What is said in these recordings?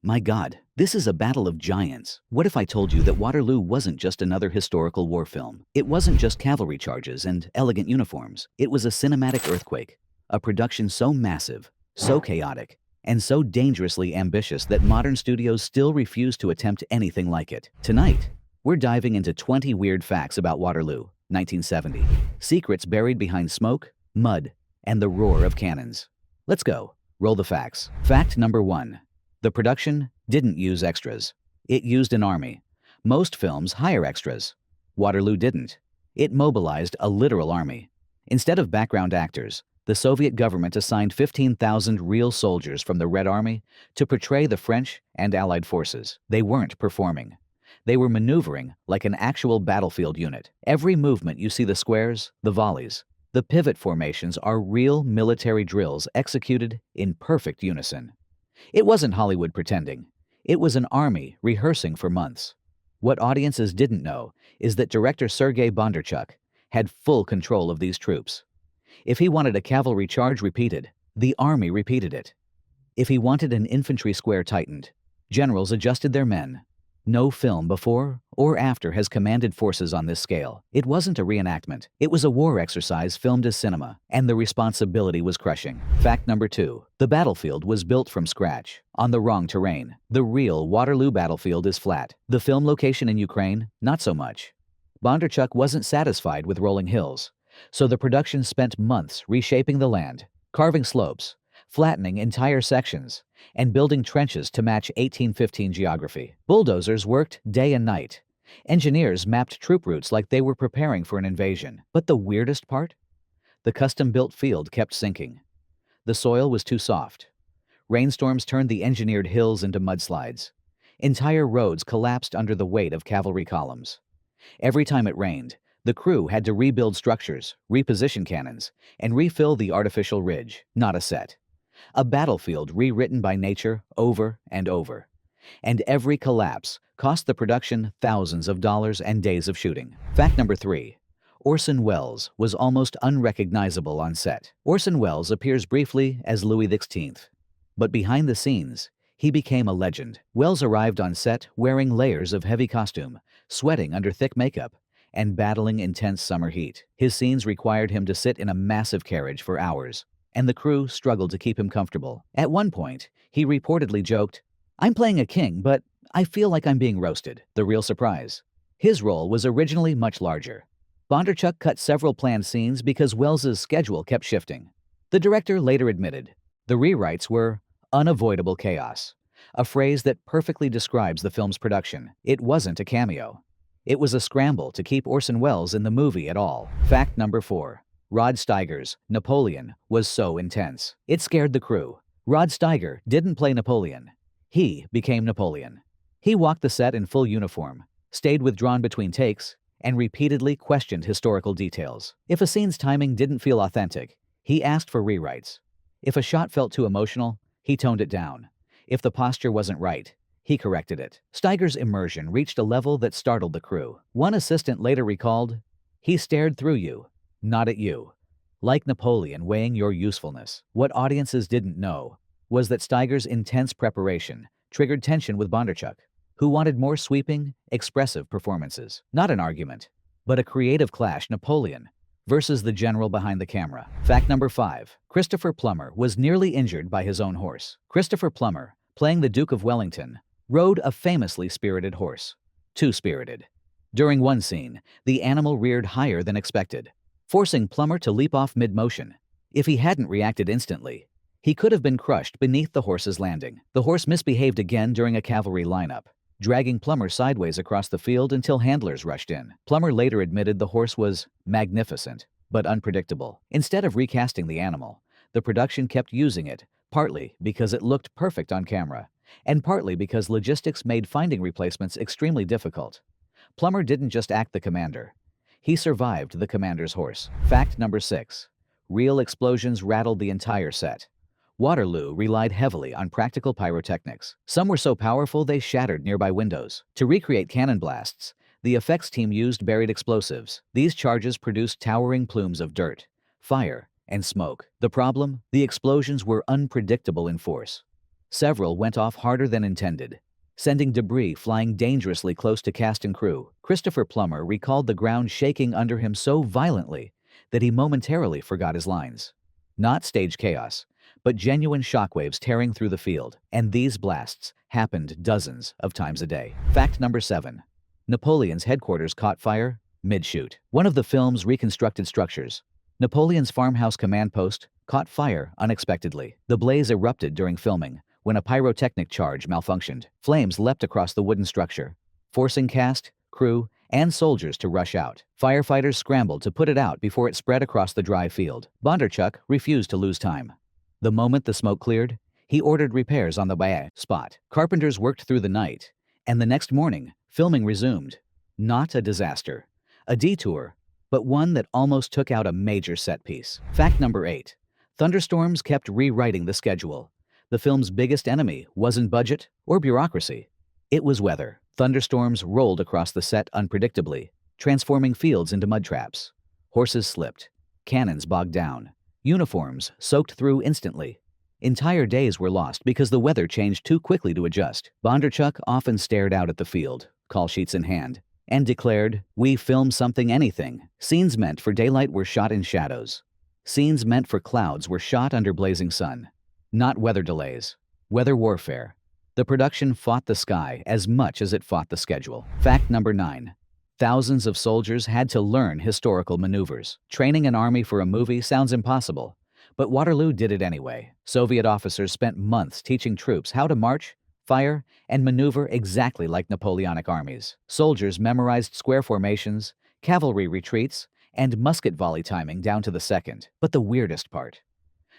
My God, this is a battle of giants. What if I told you that Waterloo wasn't just another historical war film? It wasn't just cavalry charges and elegant uniforms. It was a cinematic earthquake, a production so massive, so chaotic, and so dangerously ambitious that modern studios still refuse to attempt anything like it. Tonight, we're diving into 20 weird facts about Waterloo, 1970. Secrets buried behind smoke, mud, and the roar of cannons. Let's go. Roll the facts. Fact number 1. The production didn't use extras. It used an army. Most films hire extras. Waterloo didn't. It mobilized a literal army. Instead of background actors, the Soviet government assigned 15,000 real soldiers from the Red Army to portray the French and Allied forces. They weren't performing. They were maneuvering like an actual battlefield unit. Every movement you see, the squares, the volleys, the pivot formations, are real military drills executed in perfect unison. It wasn't Hollywood pretending. It was an army rehearsing for months. What audiences didn't know is that director Sergei Bondarchuk had full control of these troops. If he wanted a cavalry charge repeated, the army repeated it. If he wanted an infantry square tightened, generals adjusted their men. No film before or after has commanded forces on this scale. It wasn't a reenactment. It was a war exercise filmed as cinema, and the responsibility was crushing. Fact number 2. The battlefield was built from scratch, on the wrong terrain. The real Waterloo battlefield is flat. The film location in Ukraine, not so much. Bondarchuk wasn't satisfied with rolling hills, so the production spent months reshaping the land, carving slopes, flattening entire sections, and building trenches to match 1815 geography. Bulldozers worked day and night. Engineers mapped troop routes like they were preparing for an invasion. But the weirdest part? The custom-built field kept sinking. The soil was too soft. Rainstorms turned the engineered hills into mudslides. Entire roads collapsed under the weight of cavalry columns. Every time it rained, the crew had to rebuild structures, reposition cannons, and refill the artificial ridge. Not a set. A battlefield rewritten by nature over and over. And every collapse cost the production thousands of dollars and days of shooting. Fact number 3. Orson Welles was almost unrecognizable on set. Orson Welles appears briefly as Louis XVI, but behind the scenes, he became a legend. Welles arrived on set wearing layers of heavy costume, sweating under thick makeup, and battling intense summer heat. His scenes required him to sit in a massive carriage for hours, and the crew struggled to keep him comfortable. At one point, he reportedly joked, "I'm playing a king, but I feel like I'm being roasted." The real surprise: his role was originally much larger. Bondarchuk cut several planned scenes because Welles's schedule kept shifting. The director later admitted, the rewrites were unavoidable chaos, a phrase that perfectly describes the film's production. It wasn't a cameo. It was a scramble to keep Orson Welles in the movie at all. Fact number 4. Rod Steiger's Napoleon was so intense. It scared the crew. Rod Steiger didn't play Napoleon. He became Napoleon. He walked the set in full uniform, stayed withdrawn between takes, and repeatedly questioned historical details. If a scene's timing didn't feel authentic, he asked for rewrites. If a shot felt too emotional, he toned it down. If the posture wasn't right, he corrected it. Steiger's immersion reached a level that startled the crew. One assistant later recalled, "He stared through you, not at you, like Napoleon weighing your usefulness." What audiences didn't know was that Steiger's intense preparation triggered tension with Bondarchuk, who wanted more sweeping, expressive performances. Not an argument, but a creative clash: Napoleon versus the general behind the camera. Fact number 5. Christopher Plummer was nearly injured by his own horse. Christopher Plummer, playing the Duke of Wellington, rode a famously spirited horse. Too spirited. During one scene, the animal reared higher than expected, forcing Plummer to leap off mid-motion. If he hadn't reacted instantly, he could have been crushed beneath the horse's landing. The horse misbehaved again during a cavalry lineup, dragging Plummer sideways across the field until handlers rushed in. Plummer later admitted the horse was magnificent, but unpredictable. Instead of recasting the animal, the production kept using it, partly because it looked perfect on camera, and partly because logistics made finding replacements extremely difficult. Plummer didn't just act the commander. He survived the commander's horse. Fact number 6. Real explosions rattled the entire set. Waterloo relied heavily on practical pyrotechnics. Some were so powerful they shattered nearby windows. To recreate cannon blasts, the effects team used buried explosives. These charges produced towering plumes of dirt, fire, and smoke. The problem? The explosions were unpredictable in force. Several went off harder than intended, sending debris flying dangerously close to cast and crew. Christopher Plummer recalled the ground shaking under him so violently that he momentarily forgot his lines. Not stage chaos, but genuine shockwaves tearing through the field, and these blasts happened dozens of times a day. Fact number 7. Napoleon's headquarters caught fire mid-shoot. One of the film's reconstructed structures, Napoleon's farmhouse command post, caught fire unexpectedly. The blaze erupted during filming when a pyrotechnic charge malfunctioned. Flames leapt across the wooden structure, forcing cast, crew, and soldiers to rush out. Firefighters scrambled to put it out before it spread across the dry field. Bondarchuk refused to lose time. The moment the smoke cleared, he ordered repairs on the spot. Carpenters worked through the night, and the next morning, filming resumed. Not a disaster, a detour, but one that almost took out a major set piece. Fact number 8. Thunderstorms kept rewriting the schedule. The film's biggest enemy wasn't budget or bureaucracy. It was weather. Thunderstorms rolled across the set unpredictably, transforming fields into mud traps. Horses slipped, cannons bogged down, uniforms soaked through instantly. Entire days were lost because the weather changed too quickly to adjust. Bondarchuk often stared out at the field, call sheets in hand, and declared, "We film something anything." Scenes meant for daylight were shot in shadows. Scenes meant for clouds were shot under blazing sun. Not weather delays, weather warfare. The production fought the sky as much as it fought the schedule. Fact number 9. Thousands of soldiers had to learn historical maneuvers. Training an army for a movie sounds impossible, but Waterloo did it anyway. Soviet officers spent months teaching troops how to march, fire, and maneuver exactly like Napoleonic armies. Soldiers memorized square formations, cavalry retreats, and musket volley timing down to the second. But the weirdest part: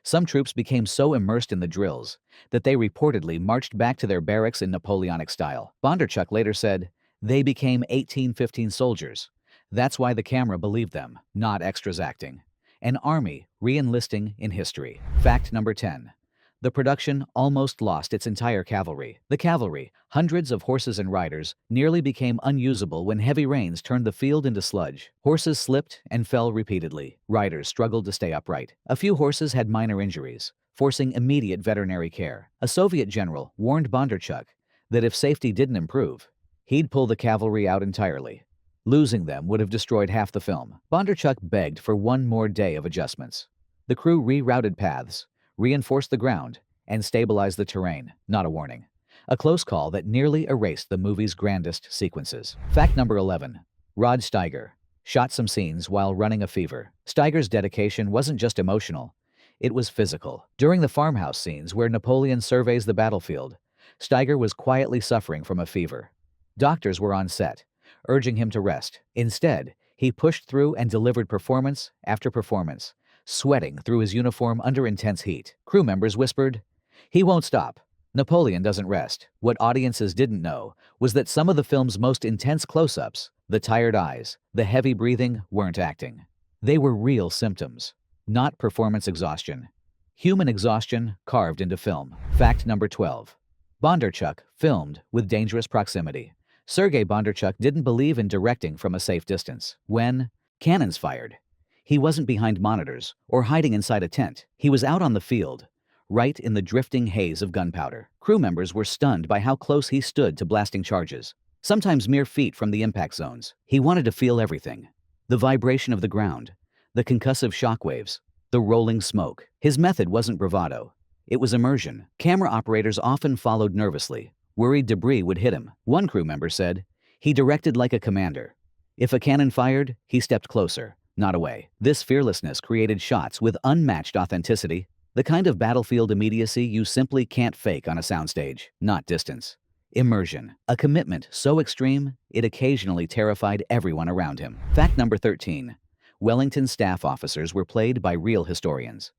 some troops became so immersed in the drills that they reportedly marched back to their barracks in Napoleonic style. Bondarchuk later said, "They became 1815 soldiers. That's why the camera believed them, not extras acting." An army re-enlisting in history. Fact number 10. The production almost lost its entire cavalry. The cavalry, hundreds of horses and riders, nearly became unusable when heavy rains turned the field into sludge. Horses slipped and fell repeatedly. Riders struggled to stay upright. A few horses had minor injuries, forcing immediate veterinary care. A Soviet general warned Bondarchuk that if safety didn't improve, he'd pull the cavalry out entirely. Losing them would have destroyed half the film. Bondarchuk begged for one more day of adjustments. The crew rerouted paths, reinforced the ground, and stabilized the terrain. Not a warning. A close call that nearly erased the movie's grandest sequences. Fact number 11. Rod Steiger shot some scenes while running a fever. Steiger's dedication wasn't just emotional, it was physical. During the farmhouse scenes where Napoleon surveys the battlefield, Steiger was quietly suffering from a fever. Doctors were on set, urging him to rest. Instead, he pushed through and delivered performance after performance, sweating through his uniform under intense heat. Crew members whispered, "He won't stop. Napoleon doesn't rest." What audiences didn't know was that some of the film's most intense close-ups, the tired eyes, the heavy breathing, weren't acting. They were real symptoms, not performance exhaustion. Human exhaustion carved into film. Fact number 12. Bondarchuk filmed with dangerous proximity. Sergei Bondarchuk didn't believe in directing from a safe distance. When cannons fired, he wasn't behind monitors or hiding inside a tent. He was out on the field, right in the drifting haze of gunpowder. Crew members were stunned by how close he stood to blasting charges, sometimes mere feet from the impact zones. He wanted to feel everything: the vibration of the ground, the concussive shockwaves, the rolling smoke. His method wasn't bravado, it was immersion. Camera operators often followed nervously, worried debris would hit him. One crew member said, "He directed like a commander. If a cannon fired, he stepped closer, not away." This fearlessness created shots with unmatched authenticity, the kind of battlefield immediacy you simply can't fake on a soundstage. Not distance, immersion. A commitment so extreme, it occasionally terrified everyone around him. Fact number 13. Wellington's staff officers were played by real historians.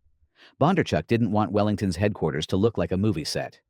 Bondarchuk didn't want Wellington's headquarters to look like a movie set.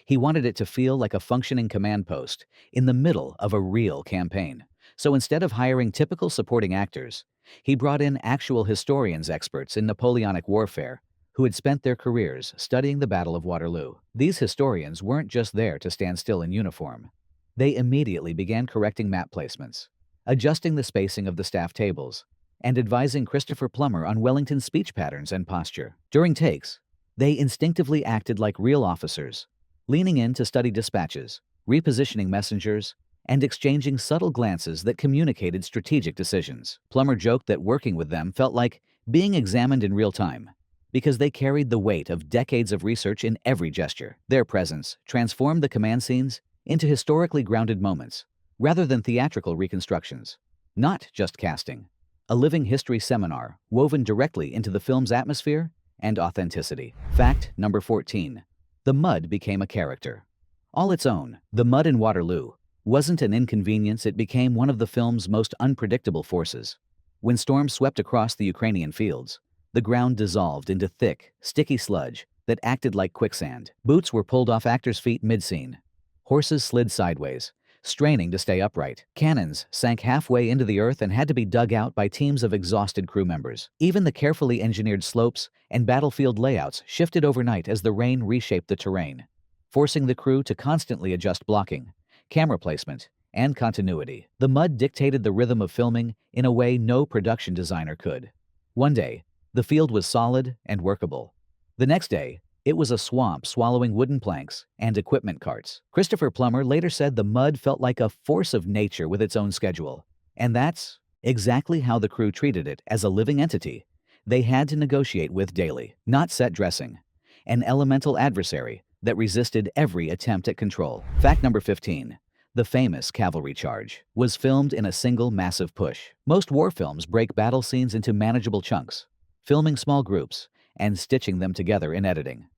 He wanted it to feel like a functioning command post in the middle of a real campaign. So instead of hiring typical supporting actors, he brought in actual historians experts in Napoleonic warfare who had spent their careers studying the Battle of Waterloo. These historians weren't just there to stand still in uniform. They immediately began correcting map placements, adjusting the spacing of the staff tables, and advising Christopher Plummer on Wellington's speech patterns and posture. During takes, they instinctively acted like real officers, leaning in to study dispatches, repositioning messengers, and exchanging subtle glances that communicated strategic decisions. Plummer joked that working with them felt like being examined in real time, because they carried the weight of decades of research in every gesture. Their presence transformed the command scenes into historically grounded moments, rather than theatrical reconstructions. Not just casting. A living history seminar woven directly into the film's atmosphere and authenticity. Fact number 14. The mud became a character. All its own, the mud in Waterloo wasn't an inconvenience, it became one of the film's most unpredictable forces. When storms swept across the Ukrainian fields, the ground dissolved into thick, sticky sludge that acted like quicksand. Boots were pulled off actors' feet mid-scene. Horses slid sideways, straining to stay upright. Cannons sank halfway into the earth and had to be dug out by teams of exhausted crew members. Even the carefully engineered slopes and battlefield layouts shifted overnight as the rain reshaped the terrain, forcing the crew to constantly adjust blocking, camera placement, and continuity. The mud dictated the rhythm of filming in a way no production designer could. One day, the field was solid and workable. The next day, it was a swamp swallowing wooden planks and equipment carts. Christopher Plummer later said the mud felt like a force of nature with its own schedule. And that's exactly how the crew treated it, as a living entity they had to negotiate with daily. Not set dressing, an elemental adversary that resisted every attempt at control. Fact number 15. The famous cavalry charge was filmed in a single massive push. Most war films break battle scenes into manageable chunks, filming small groups and stitching them together in editing.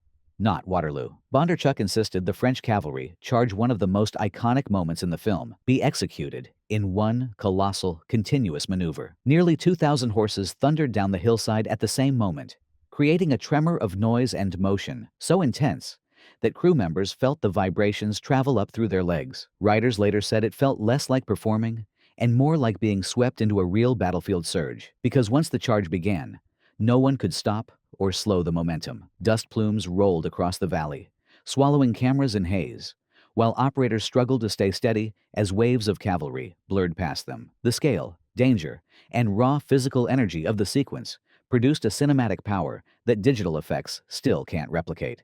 Not Waterloo. Bondarchuk insisted the French cavalry charge, one of the most iconic moments in the film, be executed in one colossal, continuous maneuver. Nearly 2,000 horses thundered down the hillside at the same moment, creating a tremor of noise and motion so intense that crew members felt the vibrations travel up through their legs. Writers later said it felt less like performing and more like being swept into a real battlefield surge, because once the charge began, no one could stop or slow the momentum. Dust plumes rolled across the valley, swallowing cameras in haze, while operators struggled to stay steady as waves of cavalry blurred past them. The scale, danger, and raw physical energy of the sequence produced a cinematic power that digital effects still can't replicate.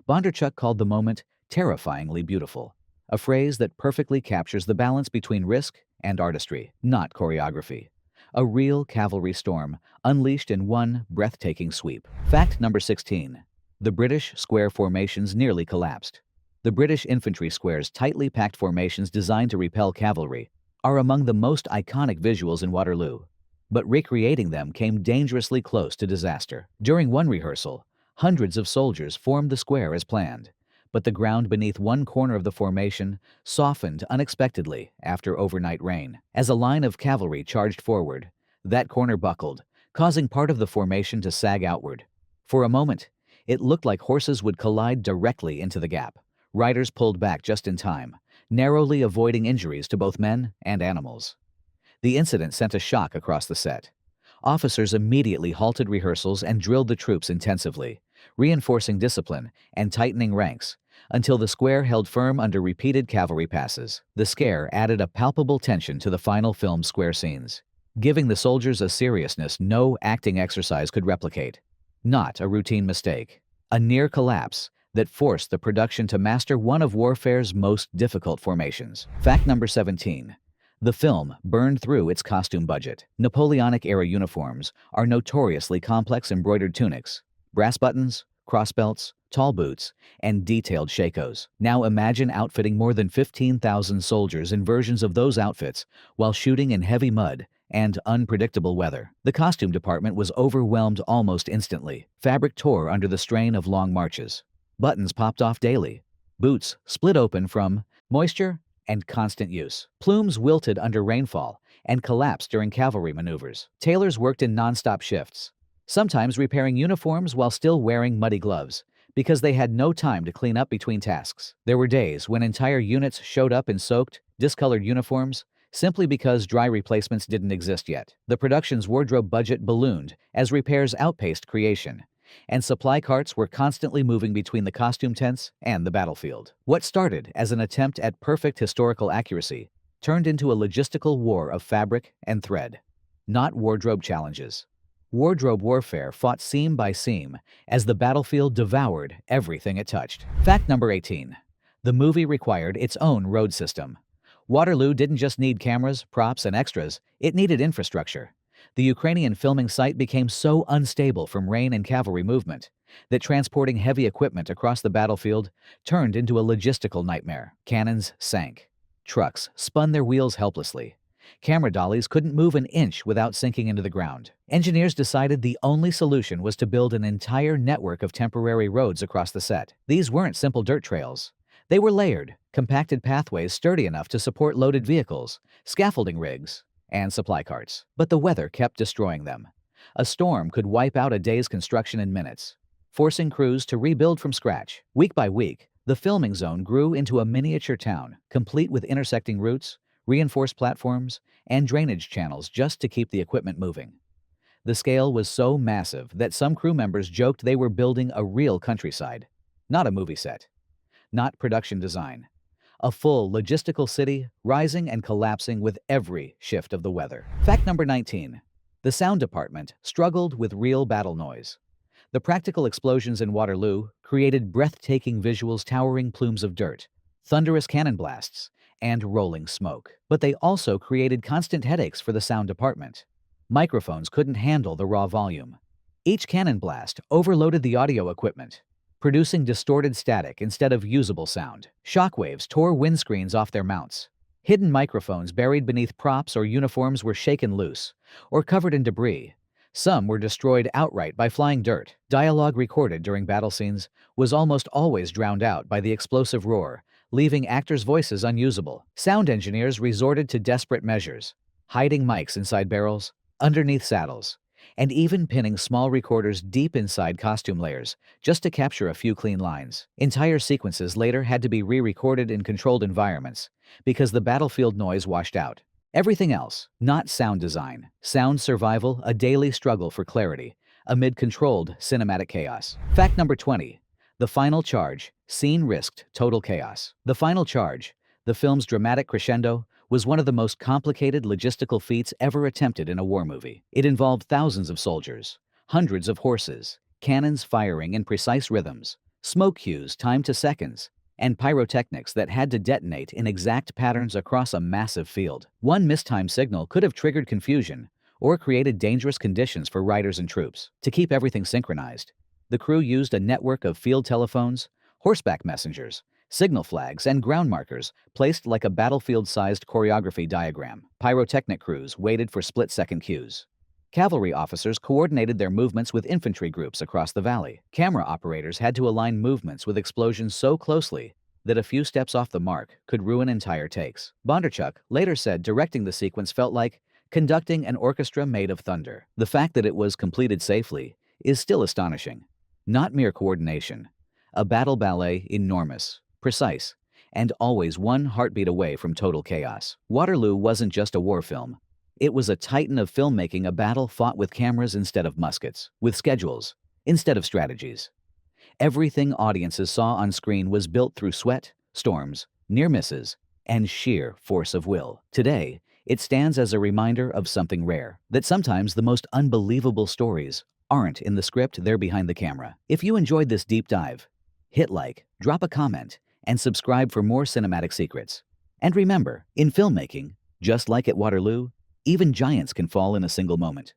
Bondarchuk called the moment terrifyingly beautiful, a phrase that perfectly captures the balance between risk and artistry, not choreography. A real cavalry storm unleashed in one breathtaking sweep. Fact number 16. The British square formations nearly collapsed. The British infantry squares, tightly packed formations designed to repel cavalry, are among the most iconic visuals in Waterloo. But recreating them came dangerously close to disaster. During one rehearsal, hundreds of soldiers formed the square as planned, but the ground beneath one corner of the formation softened unexpectedly after overnight rain. As a line of cavalry charged forward, that corner buckled, causing part of the formation to sag outward. For a moment, it looked like horses would collide directly into the gap. Riders pulled back just in time, narrowly avoiding injuries to both men and animals. The incident sent a shock across the set. Officers immediately halted rehearsals and drilled the troops intensively, reinforcing discipline and tightening ranks until the square held firm under repeated cavalry passes. The scare added a palpable tension to the final film square scenes, giving the soldiers a seriousness no acting exercise could replicate. Not a routine mistake, a near collapse that forced the production to master one of warfare's most difficult formations. Fact number 17. The film burned through its costume budget. Napoleonic-era uniforms are notoriously complex embroidered tunics, brass buttons, crossbelts, tall boots, and detailed shakos. Now imagine outfitting more than 15,000 soldiers in versions of those outfits while shooting in heavy mud and unpredictable weather. The costume department was overwhelmed almost instantly. Fabric tore under the strain of long marches. Buttons popped off daily. Boots split open from moisture and constant use. Plumes wilted under rainfall and collapsed during cavalry maneuvers. Tailors worked in non-stop shifts, sometimes repairing uniforms while still wearing muddy gloves, because they had no time to clean up between tasks. There were days when entire units showed up in soaked, discolored uniforms simply because dry replacements didn't exist yet. The production's wardrobe budget ballooned as repairs outpaced creation, and supply carts were constantly moving between the costume tents and the battlefield. What started as an attempt at perfect historical accuracy turned into a logistical war of fabric and thread. Not wardrobe challenges, Wardrobe warfare fought seam by seam as the battlefield devoured everything it touched. Fact number 18. The movie required its own road system. Waterloo didn't just need cameras, props, and extras, it needed infrastructure. The Ukrainian filming site became so unstable from rain and cavalry movement that transporting heavy equipment across the battlefield turned into a logistical nightmare. Cannons sank. Trucks spun their wheels helplessly. Camera dollies couldn't move an inch without sinking into the ground. Engineers decided the only solution was to build an entire network of temporary roads across the set. These weren't simple dirt trails. They were layered, compacted pathways sturdy enough to support loaded vehicles, scaffolding rigs, and supply carts. But the weather kept destroying them. A storm could wipe out a day's construction in minutes, forcing crews to rebuild from scratch. Week by week, the filming zone grew into a miniature town, complete with intersecting routes, reinforced platforms, and drainage channels just to keep the equipment moving. The scale was so massive that some crew members joked they were building a real countryside, not a movie set, not production design. A full logistical city rising and collapsing with every shift of the weather. Fact number 19. The sound department struggled with real battle noise. The practical explosions in Waterloo created breathtaking visuals, towering plumes of dirt, thunderous cannon blasts, and rolling smoke. But they also created constant headaches for the sound department. Microphones couldn't handle the raw volume. Each cannon blast overloaded the audio equipment, producing distorted static instead of usable sound. Shockwaves tore windscreens off their mounts. Hidden microphones buried beneath props or uniforms were shaken loose, or covered in debris. Some were destroyed outright by flying dirt. Dialogue recorded during battle scenes was almost always drowned out by the explosive roar, leaving actors' voices unusable. Sound engineers resorted to desperate measures, hiding mics inside barrels, underneath saddles, and even pinning small recorders deep inside costume layers just to capture a few clean lines. Entire sequences later had to be re-recorded in controlled environments because the battlefield noise washed out. Everything else, not sound design, sound survival, a daily struggle for clarity amid controlled cinematic chaos. Fact number 20. The final charge, scene risked total chaos. The final charge, the film's dramatic crescendo, was one of the most complicated logistical feats ever attempted in a war movie. It involved thousands of soldiers, hundreds of horses, cannons firing in precise rhythms, smoke cues timed to seconds, and pyrotechnics that had to detonate in exact patterns across a massive field. One mistimed signal could have triggered confusion or created dangerous conditions for riders and troops. To keep everything synchronized, the crew used a network of field telephones, horseback messengers, signal flags, and ground markers placed like a battlefield-sized choreography diagram. Pyrotechnic crews waited for split-second cues. Cavalry officers coordinated their movements with infantry groups across the valley. Camera operators had to align movements with explosions so closely that a few steps off the mark could ruin entire takes. Bondarchuk later said directing the sequence felt like conducting an orchestra made of thunder. The fact that it was completed safely is still astonishing. Not mere coordination. A battle ballet enormous, precise, and always one heartbeat away from total chaos. Waterloo wasn't just a war film. It was a titan of filmmaking, a battle fought with cameras instead of muskets, with schedules instead of strategies. Everything audiences saw on screen was built through sweat, storms, near misses, and sheer force of will. Today, it stands as a reminder of something rare, that sometimes the most unbelievable stories aren't in the script, they're behind the camera. If you enjoyed this deep dive, hit like, drop a comment, and subscribe for more cinematic secrets. And remember, in filmmaking, just like at Waterloo, even giants can fall in a single moment.